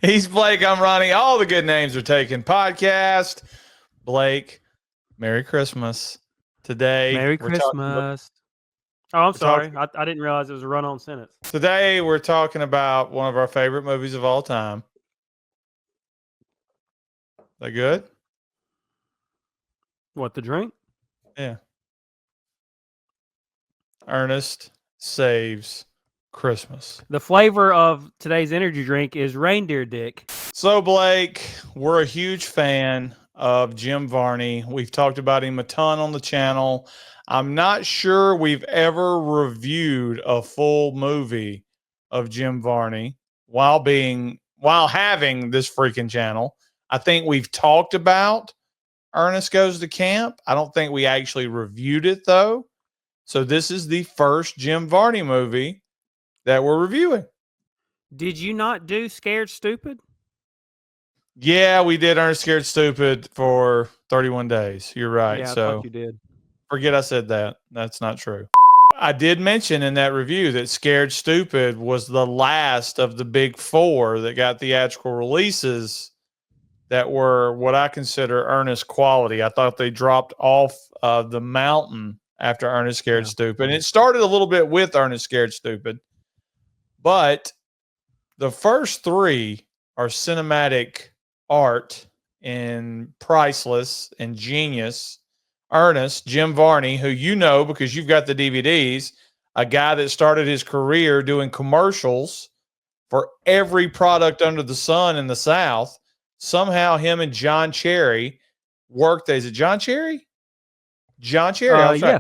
He's Blake. I'm Ronnie. All the good names are taken. Podcast. Blake, Merry Christmas. Today, Merry we're talking about, Christmas. Oh, I'm sorry. I didn't realize it was a run-on sentence. today we're talking about one of our favorite movies of all time. That good? What, the drink? Yeah. Ernest Saves Christmas. The flavor of today's energy drink is reindeer dick. So, Blake, we're a huge fan of Jim Varney. We've talked about him a ton on the channel. I'm not sure we've ever reviewed a full movie of Jim Varney while having this freaking channel. I think we've talked about Ernest Goes to Camp. I don't think we actually reviewed it though. So this is the first Jim Varney movie that we're reviewing. Did you not do Scared Stupid? Yeah, we did Ernest Scared Stupid for 31 days. You're right. Yeah, I So thought you did. forget I said that. That's not true. I did mention in that review that Scared Stupid was the last of the big four that got theatrical releases that were what I consider Ernest quality. I thought they dropped off the mountain after Ernest Scared Stupid. And it started a little bit with Ernest Scared Stupid. But the first three are cinematic art and priceless and genius. Ernest, Jim Varney, who you know because you've got the DVDs, a guy that started his career doing commercials for every product under the sun in the South. Somehow him and John Cherry worked. Is it John Cherry? John Cherry. Yeah.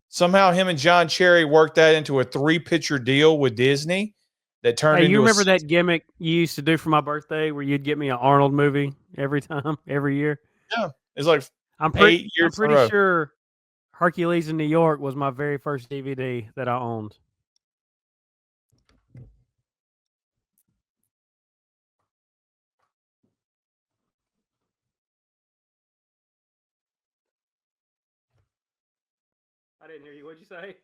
Somehow him and John Cherry worked that into a 3-picture deal with Disney that turned into you remember that gimmick you used to do for my birthday where you'd get me an Arnold movie every year? Yeah. It's like I'm 8 years. I'm pretty sure Hercules in New York was my very first DVD that I owned. I didn't hear you. What'd you say?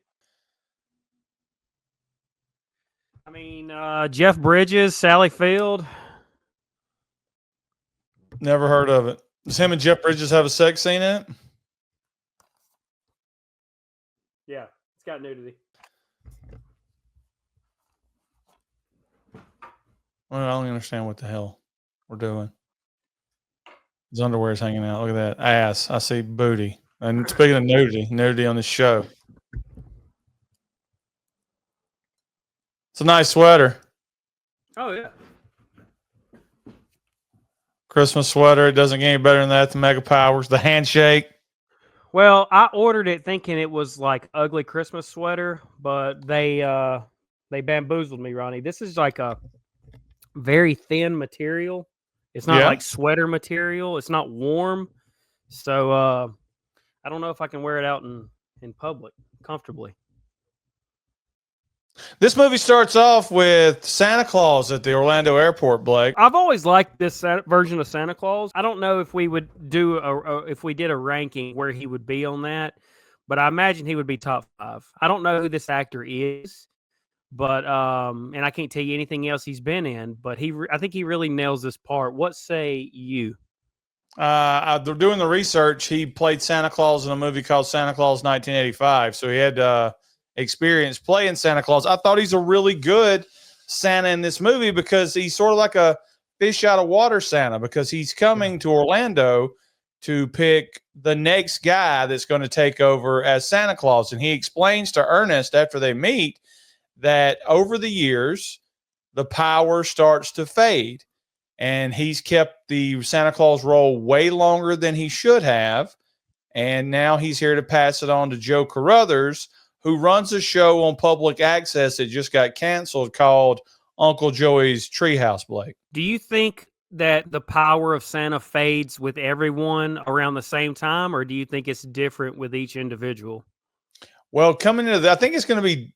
I mean, Jeff Bridges, Sally Field. Never heard of it. Does him and Jeff Bridges have a sex scene in it? Yeah, it's got nudity. Well, I don't understand what the hell we're doing. His underwear is hanging out. Look at that ass. I see booty. And speaking of nudity on this show. It's a nice sweater. Oh, yeah. Christmas sweater. It doesn't get any better than that. The Mega Powers, the handshake. Well, I ordered it thinking it was like ugly Christmas sweater, but they bamboozled me, Ronnie. This is like a very thin material. It's not like sweater material. It's not warm. So I don't know if I can wear it out in public comfortably. This movie starts off with Santa Claus at the Orlando airport, Blake. I've always liked this version of Santa Claus. I don't know if we would do if we did a ranking where he would be on that, but I imagine he would be top 5. I don't know who this actor is, but and I can't tell you anything else he's been in, but I think he really nails this part. What say you? They're doing the research. He played Santa Claus in a movie called Santa Claus 1985, so he had experience playing Santa Claus. I thought he's a really good Santa in this movie because he's sort of like a fish out of water Santa, because he's coming to Orlando to pick the next guy that's going to take over as Santa Claus. And he explains to Ernest after they meet that over the years, the power starts to fade. And he's kept the Santa Claus role way longer than he should have. And now he's here to pass it on to Joe Carruthers, who runs a show on public access that just got canceled called Uncle Joey's Treehouse, Blake. Do you think that the power of Santa fades with everyone around the same time, or do you think it's different with each individual? Well, coming into that, I think it's going to be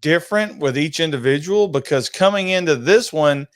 different with each individual, because coming into this one,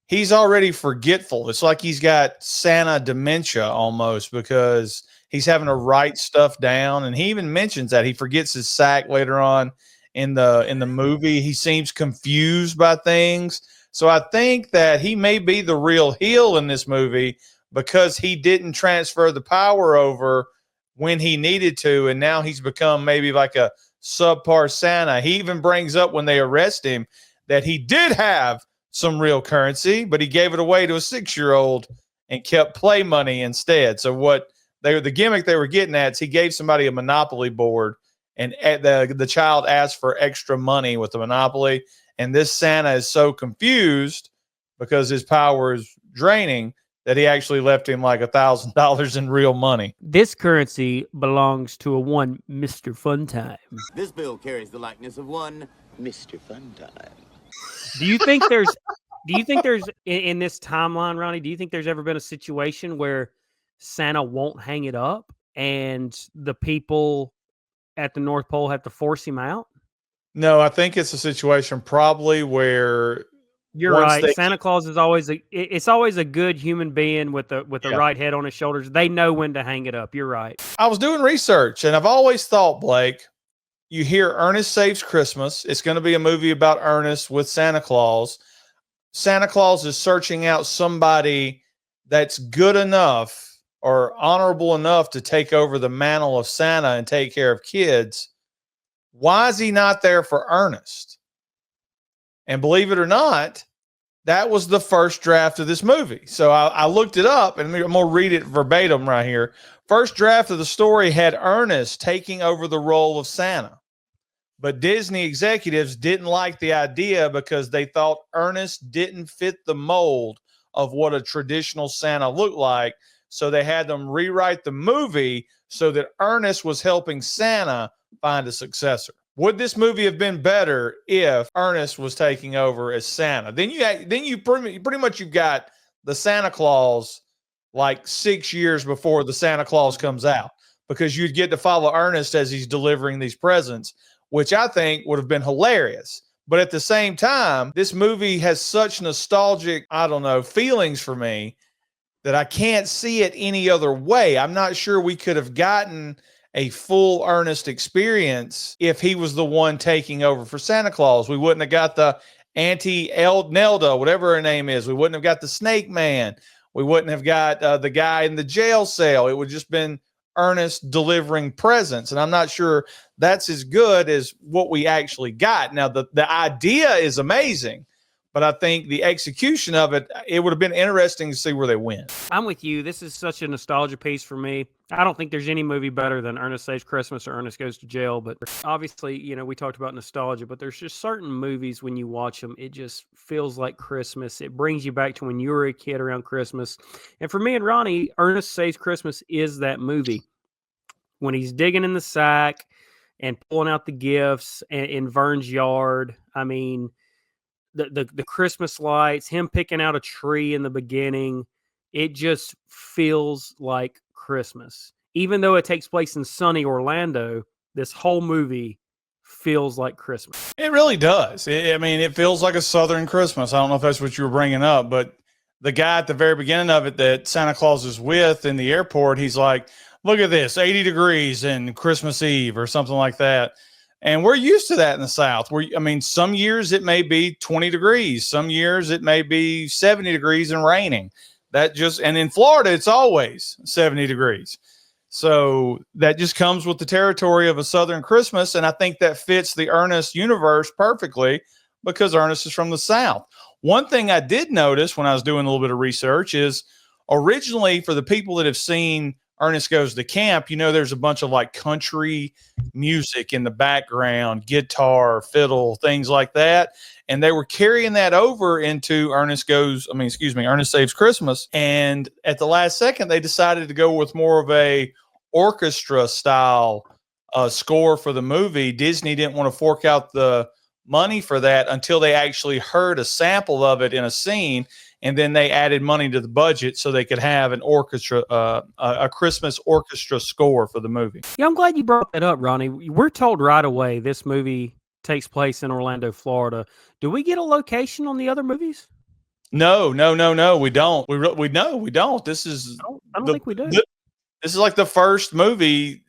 he's already forgetful. It's like he's got Santa dementia almost, because he's having to write stuff down. And he even mentions that he forgets his sack later on in the movie. He seems confused by things. So I think that he may be the real heel in this movie because he didn't transfer the power over when he needed to, and now he's become maybe like a subpar Santa. He even brings up when they arrest him that he did have some real currency, but he gave it away to a 6-year-old and kept play money instead. So what the gimmick they were getting at is he gave somebody a Monopoly board, and the child asked for extra money with the Monopoly. And this Santa is so confused because his power is draining that he actually left him like $1,000 in real money. This currency belongs to a one Mr. Funtime. This bill carries the likeness of one Mr. Funtime. Do you think there's in this timeline, Ronnie, do you think there's ever been a situation where Santa won't hang it up and the people at the North Pole have to force him out? No, I think it's a situation probably where you're right. Santa Claus is always it's always a good human being with the right head on his shoulders. They know when to hang it up. You're right. I was doing research and I've always thought, Blake, you hear Ernest Saves Christmas. It's going to be a movie about Ernest with Santa Claus. Santa Claus is searching out somebody that's good enough or honorable enough to take over the mantle of Santa and take care of kids. Why is he not there for Ernest? And believe it or not, that was the first draft of this movie. So I looked it up, and I'm going to read it verbatim right here. First draft of the story had Ernest taking over the role of Santa. But Disney executives didn't like the idea because they thought Ernest didn't fit the mold of what a traditional Santa looked like. So they had them rewrite the movie so that Ernest was helping Santa find a successor. Would this movie have been better if Ernest was taking over as Santa? Then you pretty much you've got the Santa Claus like 6 years before the Santa Claus comes out, because you'd get to follow Ernest as he's delivering these presents, which I think would have been hilarious. But at the same time, this movie has such nostalgic, feelings for me that I can't see it any other way. I'm not sure we could have gotten a full Ernest experience if he was the one taking over for Santa Claus. We wouldn't have got the Auntie Nelda, whatever her name is. We wouldn't have got the Snake Man. We wouldn't have got the guy in the jail cell. It would just been Ernest delivering presents. And I'm not sure that's as good as what we actually got. Now, the idea is amazing, but I think the execution of it, it would have been interesting to see where they went. I'm with you. This is such a nostalgia piece for me. I don't think there's any movie better than Ernest Saves Christmas or Ernest Goes to Jail. But obviously, we talked about nostalgia, but there's just certain movies when you watch them, it just feels like Christmas. It brings you back to when you were a kid around Christmas. And for me and Ronnie, Ernest Saves Christmas is that movie. When he's digging in the sack and pulling out the gifts in Vern's yard. I mean, the Christmas lights, him picking out a tree in the beginning, it just feels like Christmas. Even though it takes place in sunny Orlando, this whole movie feels like Christmas. It really does. It feels like a Southern Christmas. I don't know if that's what you were bringing up, but the guy at the very beginning of it that Santa Claus is with in the airport, he's like, look at this, 80 degrees in Christmas Eve or something like that. And we're used to that in the South. Some years it may be 20 degrees. Some years it may be 70 degrees and raining. And in Florida, it's always 70 degrees. So that just comes with the territory of a Southern Christmas. And I think that fits the Ernest universe perfectly because Ernest is from the South. One thing I did notice when I was doing a little bit of research is originally, for the people that have seen Ernest Goes to Camp, there's a bunch of like country music in the background, guitar, fiddle, things like that. And they were carrying that over into Ernest Saves Christmas. And at the last second, they decided to go with more of a orchestra style score for the movie. Disney didn't want to fork out the money for that until they actually heard a sample of it in a scene. And then they added money to the budget so they could have an orchestra, a Christmas orchestra score for the movie. Yeah, I'm glad you brought that up, Ronnie. We're told right away this movie takes place in Orlando, Florida. Do we get a location on the other movies? No, we don't. We don't. This is I don't think we do. This is like the first movie,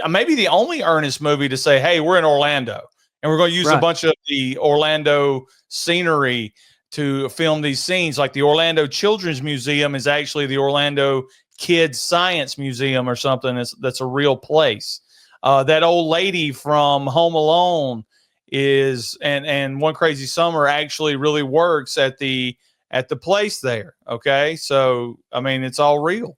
maybe the only Ernest movie to say, hey, we're in Orlando. And we're going to use a bunch of the Orlando scenery to film these scenes. Like the Orlando Children's Museum is actually the Orlando Kids Science Museum or something. That's a real place. That old lady from Home Alone is and One Crazy Summer actually really works at the place there. Okay, so I mean it's all real.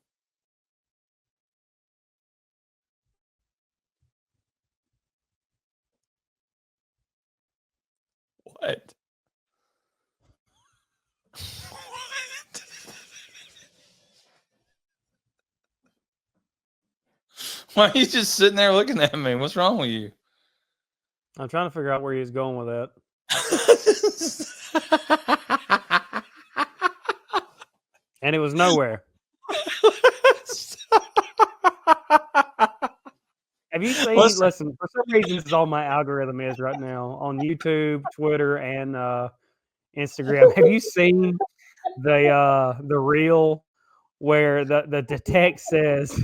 What? Why are you just sitting there looking at me? What's wrong with you? I'm trying to figure out where he was going with that. And it was nowhere. Have you seen? Listen, for some reason, this is all my algorithm is right now on YouTube, Twitter, and Instagram. Have you seen the reel where the text says,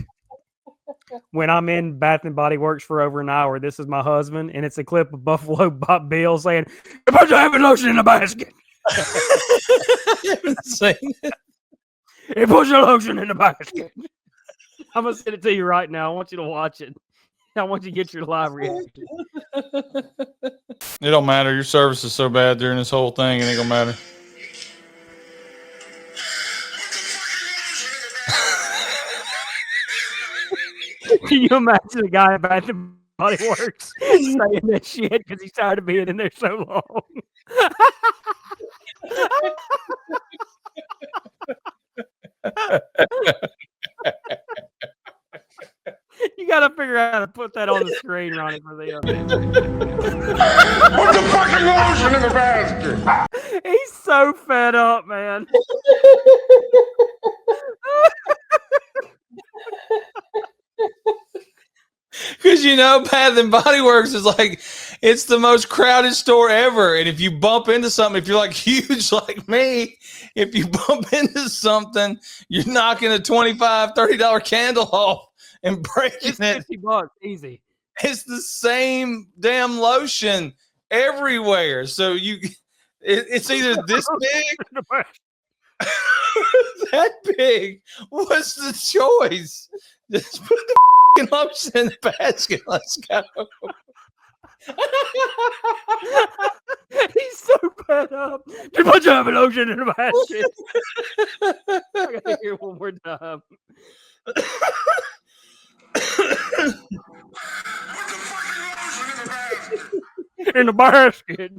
"When I'm in Bath and Body Works for over an hour, this is my husband," and it's a clip of Buffalo Bob Bill saying, "You put your heavy lotion in the basket." I haven't seen it. He puts your lotion in the basket. I'm gonna send it to you right now. I want you to watch it. I want you to get your live reaction. It don't matter. Your service is so bad during this whole thing, it ain't gonna matter. Can you imagine a guy at Bath and Body Works saying that shit because he's tired of being in there so long? You got to figure out how to put that on the screen, Ronnie, for the Put the fucking lotion in the basket. He's so fed up, man. Because Bath and Body Works is like, it's the most crowded store ever. And if you bump into something, if you're like huge like me, if you bump into something, you're knocking a $25, $30 candle off and breaking it's it. $50 easy. It's the same damn lotion everywhere. So it's either this big, that big. What's the choice? Just put the lotion in the basket. Let's go. He's so fed up. Just put your lotion in the basket. I gotta hear one more time. In the basket.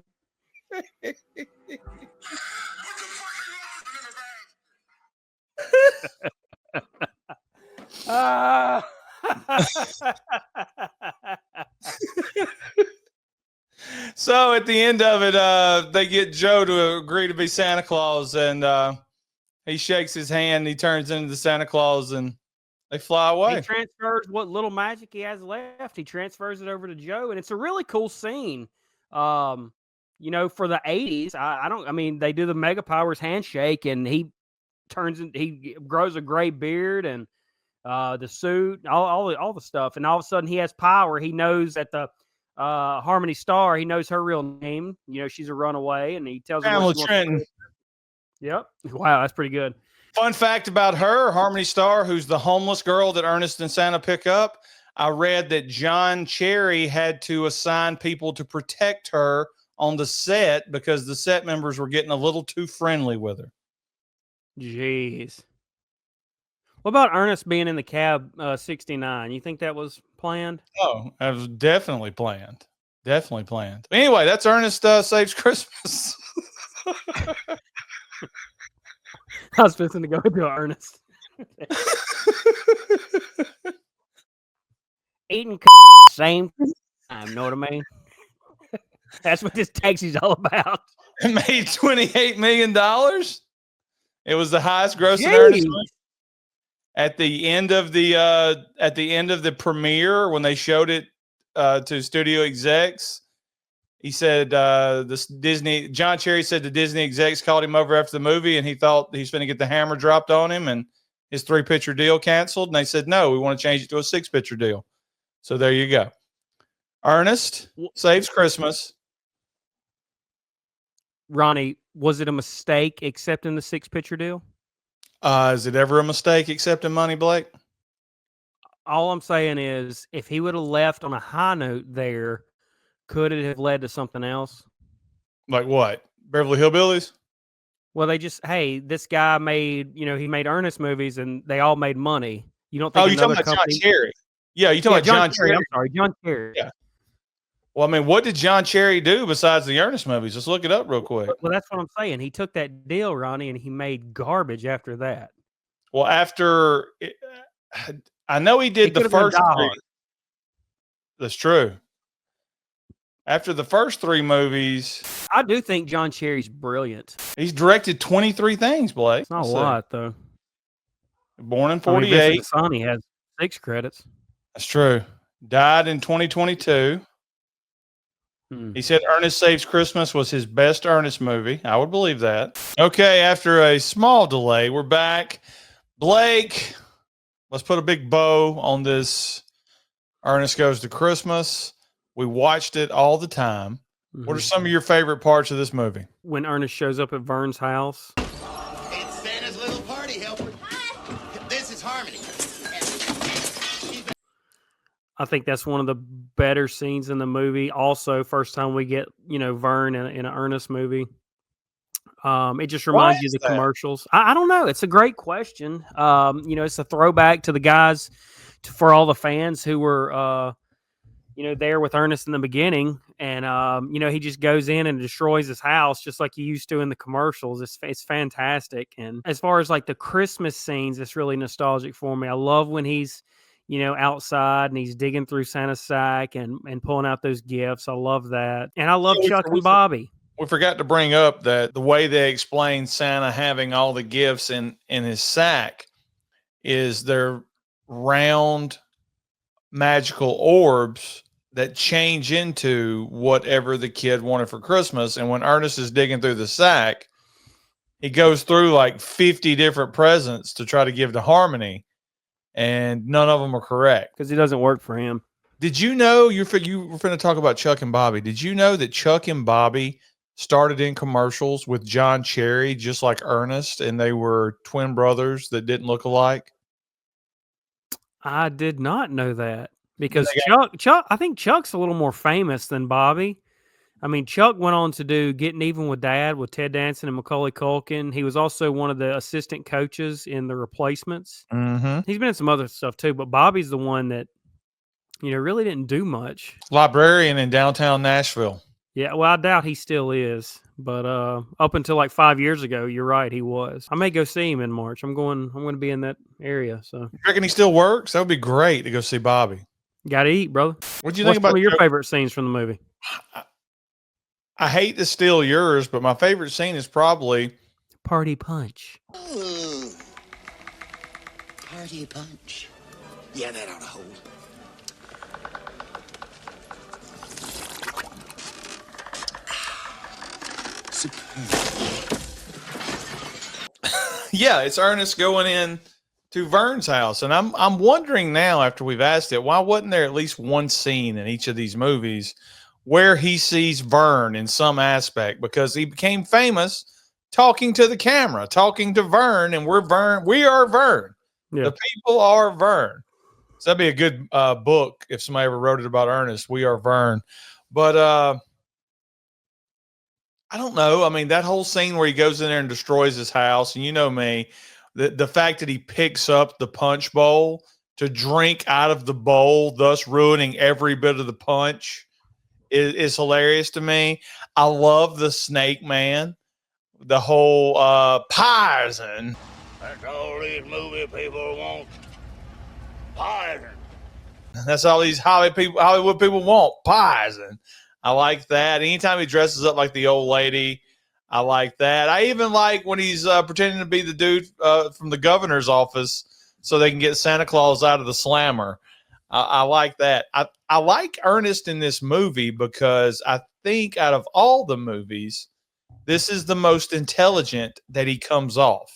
So at the end of it, they get Joe to agree to be Santa Claus, and he shakes his hand. He turns into the Santa Claus, and they fly away. He transfers what little magic he has left. He transfers it over to Joe, and it's a really cool scene. For the 80s, I mean, they do the Mega Powers handshake, and he grows a gray beard and the suit, all the stuff, and all of a sudden he has power. He knows that the Harmony Star, he knows her real name. She's a runaway, and he tells her what she wants to do. Yep. Wow, that's pretty good. Fun fact about her, Harmony Star, who's the homeless girl that Ernest and Santa pick up. I read that John Cherry had to assign people to protect her on the set because the set members were getting a little too friendly with her. Jeez. What about Ernest being in the cab 69? You think that was planned? Oh, that was definitely planned. Definitely planned. Anyway, that's Ernest Saves Christmas. I was supposed to go into Ernest. Eating same time, know what I mean? That's what this taxi's all about. It made $28 million. It was the highest grossing Ernest at the end of the premiere when they showed it to studio execs. He said John Cherry said the Disney execs called him over after the movie, and he thought he's going to get the hammer dropped on him and his 3-picture deal canceled. And they said, no, we want to change it to a 6-picture deal. So there you go. Ernest Saves Christmas. Ronnie, was it a mistake accepting the 6-picture deal? Is it ever a mistake accepting money, Blake? All I'm saying is, if he would have left on a high note there, could it have led to something else? Like what? Beverly Hillbillies? Well, they just, hey, this guy made, he made Ernest movies and they all made money. You don't Oh, think you're talking another about John company? Cherry. Yeah, you're talking about John John Cherry. Cherry. I'm sorry, John Cherry. Yeah. Well, I mean, what did John Cherry do besides the Ernest movies? Let's look it up real quick. Well, that's what I'm saying. He took that deal, Ronnie, and he made garbage after that. Well, after I know he did the could have done first Die three. Hard. That's true. After the first 3 movies, I do think John Cherry's brilliant. he's directed 23 things, Blake. It's not Let's a see. lot, though. Born in I mean, 48. Vincent Sonny has 6 credits. That's true. Died in 2022. He said Ernest Saves Christmas was his best Ernest movie. I would believe that. Okay, after a small delay, we're back. Blake, let's put a big bow on this Ernest Goes to Christmas. We watched it all the time. What are some of your favorite parts of this movie? When Ernest shows up at Vern's house. It's Santa's little party helper. This is Harmony. I think that's one of the better scenes in the movie. Also, first time we get, Vern in an Ernest movie. It just reminds you of the commercials. I don't know. It's a great question. It's a throwback to the guys, for all the fans who were, there with Ernest in the beginning. And, he just goes in and destroys his house just like he used to in the commercials. It's fantastic. And as far as like the Christmas scenes, it's really nostalgic for me. I love when he's, outside and he's digging through Santa's sack and pulling out those gifts. I love that. And I love Chuck and Bobby. We forgot to bring up that the way they explain Santa having all the gifts in his sack is they're round magical orbs that change into whatever the kid wanted for Christmas. And when Ernest is digging through the sack, he goes through like 50 different presents to try to give to Harmony, and none of them are correct because he doesn't work for him. Did you know you were going to talk about Chuck and Bobby? Did you know that Chuck and Bobby started in commercials with John Cherry, just like Ernest, and they were twin brothers that didn't look alike? I did not know that, because Chuck, I think Chuck's a little more famous than Bobby. I mean, Chuck went on to do Getting Even with Dad with Ted Danson and Macaulay Culkin. He was also one of the assistant coaches in The Replacements. Mm-hmm. He's been in some other stuff too, but Bobby's the one that, really didn't do much. Librarian in downtown Nashville. Yeah, well, I doubt he still is, but up until like 5 years ago, you're right, he was. I may go see him in March. I'm going to be in that area. So, you reckon he still works? That would be great to go see Bobby. Got to eat, brother. What do you think about some of your favorite scenes from the movie? I hate to steal yours, but my favorite scene is probably Party Punch. Ooh. Party Punch. Yeah, that ought to hold. Yeah, it's Ernest going in to Vern's house, and I'm wondering now, after we've asked it, why wasn't there at least one scene in each of these movies where he sees Vern in some aspect? Because he became famous talking to the camera, talking to Vern, and we're Vern. We are Vern. Yeah. The people are Vern. So that'd be a good book if somebody ever wrote it about Ernest. We are Vern. But I don't know. I mean, that whole scene where he goes in there and destroys his house, and you know me, the fact that he picks up the punch bowl to drink out of the bowl, thus ruining every bit of the punch, is hilarious to me. I love the Snake Man, the whole poison. That's all these movie people want. Poison. That's all these Hollywood people want. Poison. I like that. Anytime he dresses up like the old lady, I like that. I even like when he's pretending to be the dude from the governor's office so they can get Santa Claus out of the slammer. I like that. I like Ernest in this movie because I think out of all the movies, this is the most intelligent that he comes off.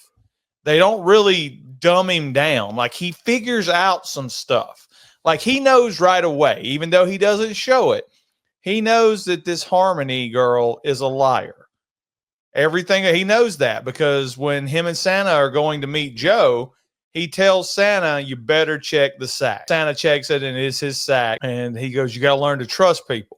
They don't really dumb him down. Like, he figures out some stuff. Like, he knows right away, even though he doesn't show it. He knows that this Harmony girl is a liar. Everything he knows that because when him and Santa are going to meet Joe, he tells Santa, you better check the sack. Santa checks it and it is his sack. And he goes, you got to learn to trust people.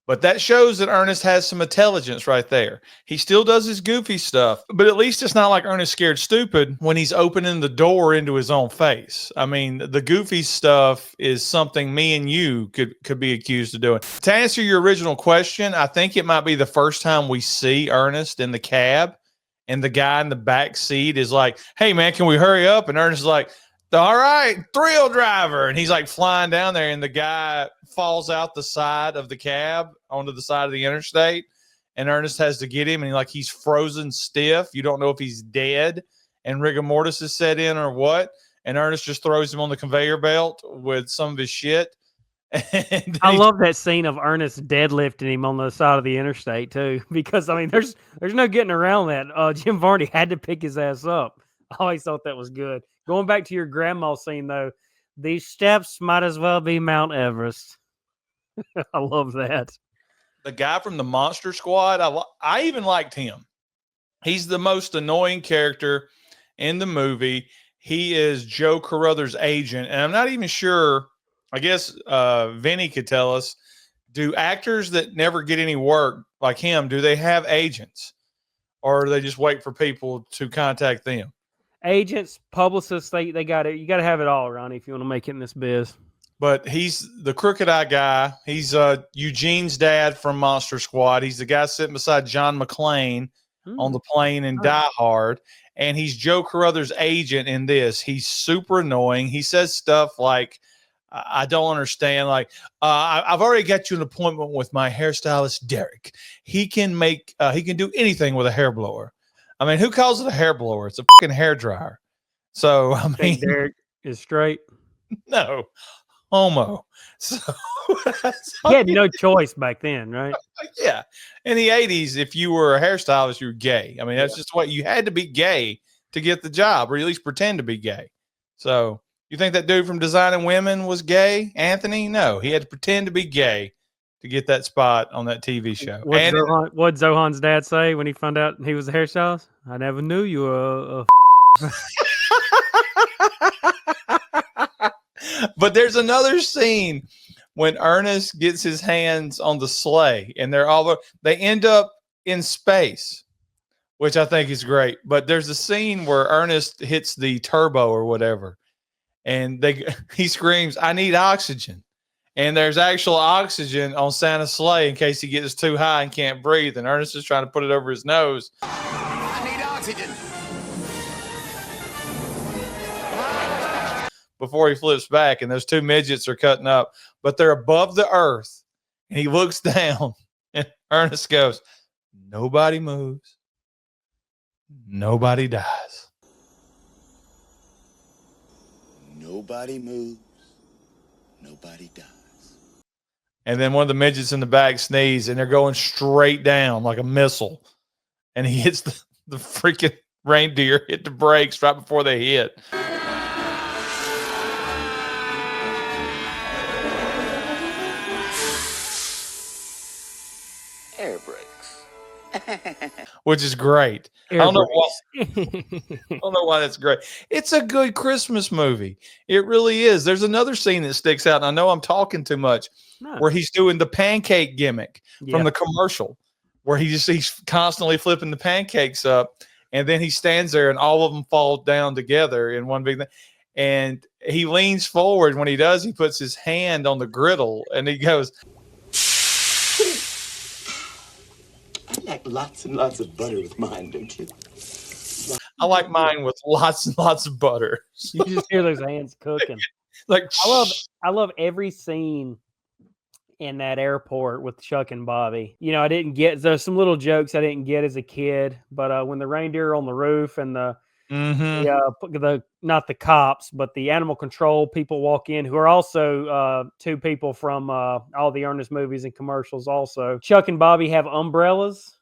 But that shows that Ernest has some intelligence right there. He still does his goofy stuff, but at least it's not like Ernest Scared Stupid when he's opening the door into his own face. I mean, the goofy stuff is something me and you could be accused of doing. To answer your original question, I think it might be the first time we see Ernest in the cab, and the guy in the back seat is like, hey, man, can we hurry up? And Ernest is like, all right, thrill driver. And he's like flying down there, and the guy falls out the side of the cab onto the side of the interstate. And Ernest has to get him, and he's frozen stiff. You don't know if he's dead and rigor mortis is set in or what. And Ernest just throws him on the conveyor belt with some of his shit. And I love that scene of Ernest deadlifting him on the side of the interstate too, because I mean, there's no getting around that. Jim Varney had to pick his ass up. I always thought that was good. Going back to your grandma scene though, these steps might as well be Mount Everest. I love that. The guy from the Monster Squad, I even liked him. He's the most annoying character in the movie. He is Joe Carruthers' agent, and I'm not even sure. I guess Vinny could tell us, do actors that never get any work like him, do they have agents? Or do they just wait for people to contact them? Agents, publicists, they got it. You got to have it all, Ronnie, if you want to make it in this biz. But he's the crooked eye guy. He's Eugene's dad from Monster Squad. He's the guy sitting beside John McClane on the plane in Die Hard. And he's Joe Carruthers' agent in this. He's super annoying. He says stuff like, I don't understand. Like, I've already got you an appointment with my hairstylist, Derek. He can do anything with a hair blower. I mean, who calls it a hair blower? It's a fucking hair dryer. So, I mean, Derek is straight. No, homo. So, he had no choice back then, right? Yeah. In the 80s, if you were a hairstylist, you were gay. I mean, that's just what you had to be gay to get the job, or at least pretend to be gay. So, you think that dude from Designing Women was gay, Anthony? No, he had to pretend to be gay to get that spot on that TV show. What'd Zohan's dad say when he found out he was a hairstylist? I never knew you were But there's another scene when Ernest gets his hands on the sleigh, and they end up in space, which I think is great. But there's a scene where Ernest hits the turbo or whatever, and he screams, I need oxygen. And there's actual oxygen on Santa's sleigh in case he gets too high and can't breathe. And Ernest is trying to put it over his nose. I need oxygen. Before he flips back, and those two midgets are cutting up, but they're above the earth. And he looks down, and Ernest goes, nobody moves. Nobody dies. Nobody moves. Nobody dies. And then one of the midgets in the back sneezes, and they're going straight down like a missile. And he hits the freaking reindeer, hit the brakes right before they hit. Air brakes. Which is great. I don't know why that's great. It's a good Christmas movie. It really is. There's another scene that sticks out, and I know I'm talking too much, where he's doing the pancake gimmick from the commercial, where he's constantly flipping the pancakes up, and then he stands there, and all of them fall down together in one big thing. And he leans forward. When he does, he puts his hand on the griddle, and he goes, I like lots and lots of butter with mine, don't you? I like mine with lots and lots of butter. You just hear those hands cooking. Like, I love every scene in that airport with Chuck and Bobby. You know, there's some little jokes I didn't get as a kid, but when the reindeer are on the roof and the not the cops, but the animal control people walk in, who are also two people from all the Ernest movies and commercials also. Chuck and Bobby have umbrellas,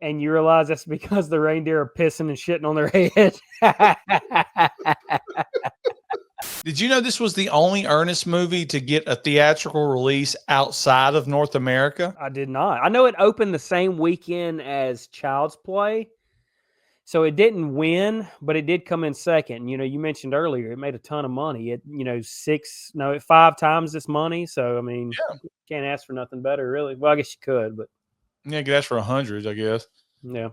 and you realize that's because the reindeer are pissing and shitting on their head. Did you know this was the only Ernest movie to get a theatrical release outside of North America? I did not. I know it opened the same weekend as Child's Play, so it didn't win, but it did come in second. You know, you mentioned earlier it made a ton of money. It, 5 times this money. So I mean, can't ask for nothing better, really. Well, I guess you could, but Yeah, that's for hundreds, I guess. yeah.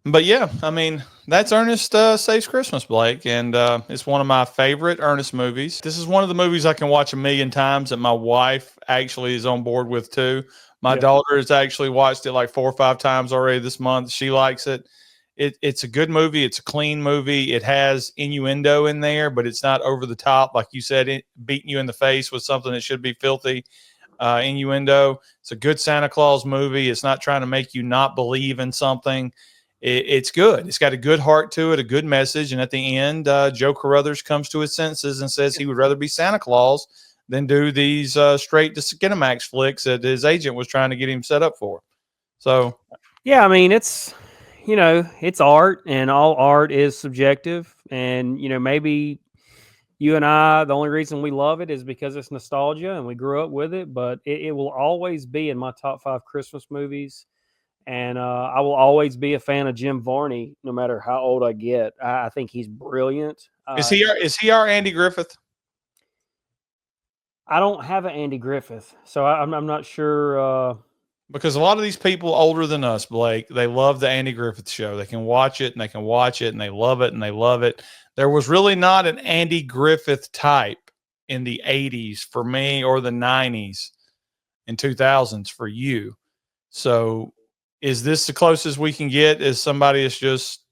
But yeah, I mean, that's Ernest Saves Christmas, Blake, and it's one of my favorite Ernest movies. This is one of the movies I can watch a million times that my wife actually is on board with too. My daughter has actually watched it like 4 or 5 times already this month. She likes it. It's a good movie. It's a clean movie. It has innuendo in there, but it's not over the top, like you said, beating you in the face with something that should be filthy. Innuendo. It's a good Santa Claus movie. It's not trying to make you not believe in something. It's good. It's got a good heart to it, a good message. And at the end, Joe Carruthers comes to his senses and says he would rather be Santa Claus than do these straight to Skinamax flicks that his agent was trying to get him set up for. So, yeah, I mean, it's art, and all art is subjective. And maybe you and I, the only reason we love it is because it's nostalgia and we grew up with it. But it will always be in my top 5 Christmas movies. And I will always be a fan of Jim Varney, no matter how old I get. I think he's brilliant. is he our Andy Griffith? I don't have an Andy Griffith, so I'm not sure. Because a lot of these people older than us, Blake, they love the Andy Griffith Show. They can watch it and they can watch it and they love it and they love it. There was really not an Andy Griffith type in the 80s for me, or the 90s and 2000s for you. So is this the closest we can get? Is somebody that's just,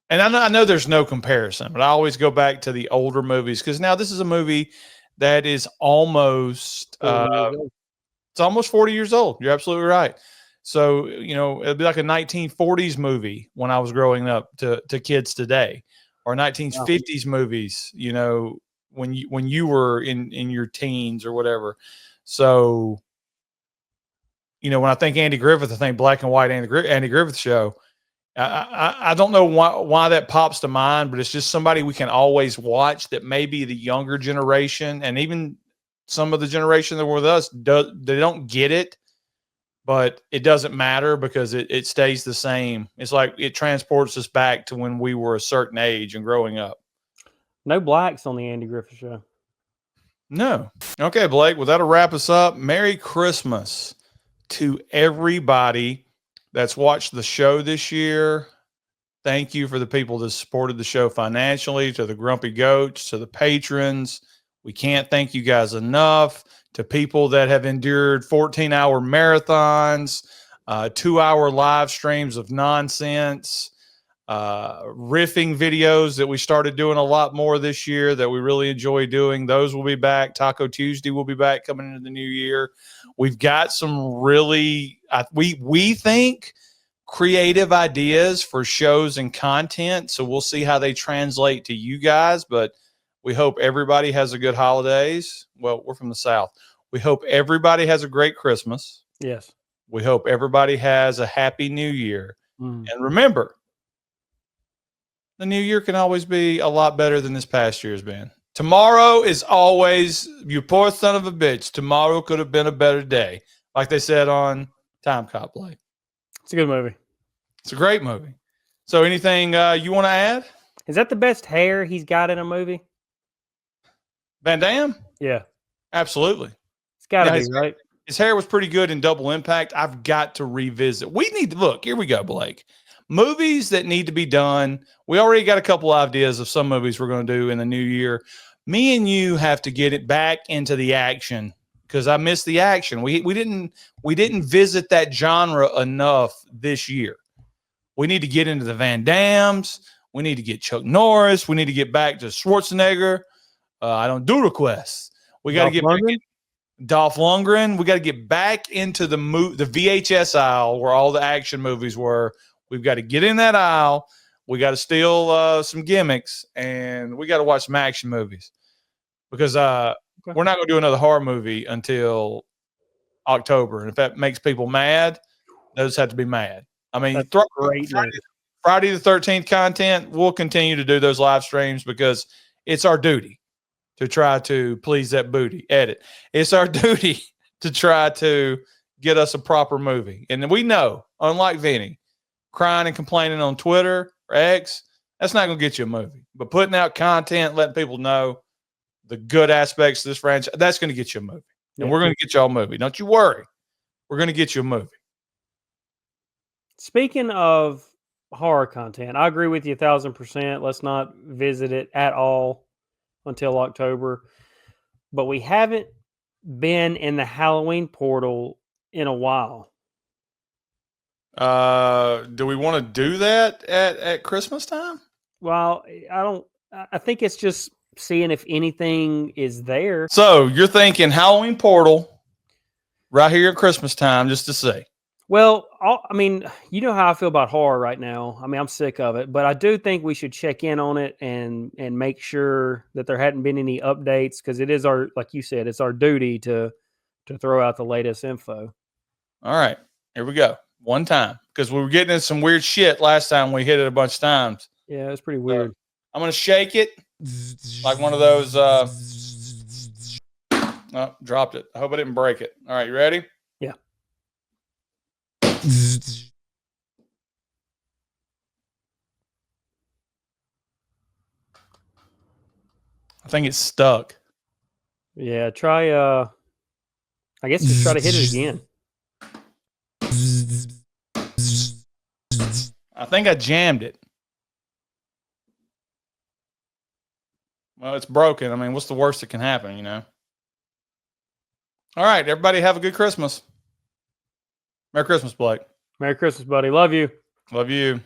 and I know there's no comparison, but I always go back to the older movies, because now this is a movie that is almost it's almost 40 years old. You're absolutely right. So it'd be like a 1940s movie when I was growing up to kids today, or 1950s movies, when you were in your teens or whatever. So when I think Andy Griffith, I think black and white Andy Griffith Show. I don't know why that pops to mind, but it's just somebody we can always watch that maybe the younger generation, and even some of the generation that were with us, they don't get it, but it doesn't matter because it stays the same. It's like it transports us back to when we were a certain age and growing up. No blacks on the Andy Griffith Show. No. Okay, Blake, well, that'll wrap us up. Merry Christmas to everybody that's watched the show this year. Thank you for the people that supported the show financially, to the Grumpy Goats, to the patrons. We can't thank you guys enough. To people that have endured 14-hour marathons, 2-hour live streams of nonsense, riffing videos that we started doing a lot more this year that we really enjoy doing. Those will be back. Taco Tuesday will be back coming into the new year. We've got some really, we think, creative ideas for shows and content. So we'll see how they translate to you guys, but we hope everybody has a good holidays. Well, we're from the South. We hope everybody has a great Christmas. Yes. We hope everybody has a happy New Year. And remember, the new year can always be a lot better than this past year has been. Tomorrow is always, you poor son of a bitch, tomorrow could have been a better day. Like they said on Time Cop Blake. It's a good movie. It's a great movie. So anything you want to add? Is that the best hair he's got in a movie? Van Damme? Yeah. Absolutely. It's got to be, right? His hair was pretty good in Double Impact. I've got to revisit. We need to look. Here we go, Blake. Movies that need to be done. We already got a couple ideas of some movies we're going to do in the new year. Me and you have to get it back into the action, because I missed the action. We didn't visit that genre enough this year. We need to get into the Van Dammes. We need to get Chuck Norris. We need to get back to Schwarzenegger. I don't do requests. We got to get back in Dolph Lundgren. We got to get back into the VHS aisle where all the action movies were. We've got to get in that aisle. We got to steal some gimmicks, and we got to watch some action movies, because we're not going to do another horror movie until October. And if that makes people mad, those have to be mad. I mean, Friday the 13th content, we'll continue to do those live streams because it's our duty to try to please that booty. Edit. It's our duty to try to get us a proper movie. And we know, unlike Vinny, crying and complaining on Twitter or X, that's not going to get you a movie. But putting out content, letting people know the good aspects of this franchise, that's going to get you a movie. And we're going to get y'all a movie. Don't you worry. We're going to get you a movie. Speaking of horror content, I agree with you 1,000%. Let's not visit it at all until October. But we haven't been in the Halloween portal in a while. Do we want to do that at Christmas time? Well, I think it's just seeing if anything is there. So you're thinking Halloween portal right here at Christmas time just to see. Well, I mean, you know how I feel about horror right now. I mean, I'm sick of it, but I do think we should check in on it and make sure that there hadn't been any updates, because it is our, like you said, it's our duty to throw out the latest info. All right, here we go. One time, because we were getting in some weird shit last time. We hit it a bunch of times. Yeah, it's pretty weird. I'm gonna shake it like one of those. Oh, dropped it. I hope I didn't break it. All right, you ready? Yeah. I think it's stuck. Yeah, try. I guess just try to hit it again. I think I jammed it. Well, it's broken. I mean, what's the worst that can happen, you know? All right, everybody have a good Christmas. Merry Christmas, Blake. Merry Christmas, buddy. Love you. Love you.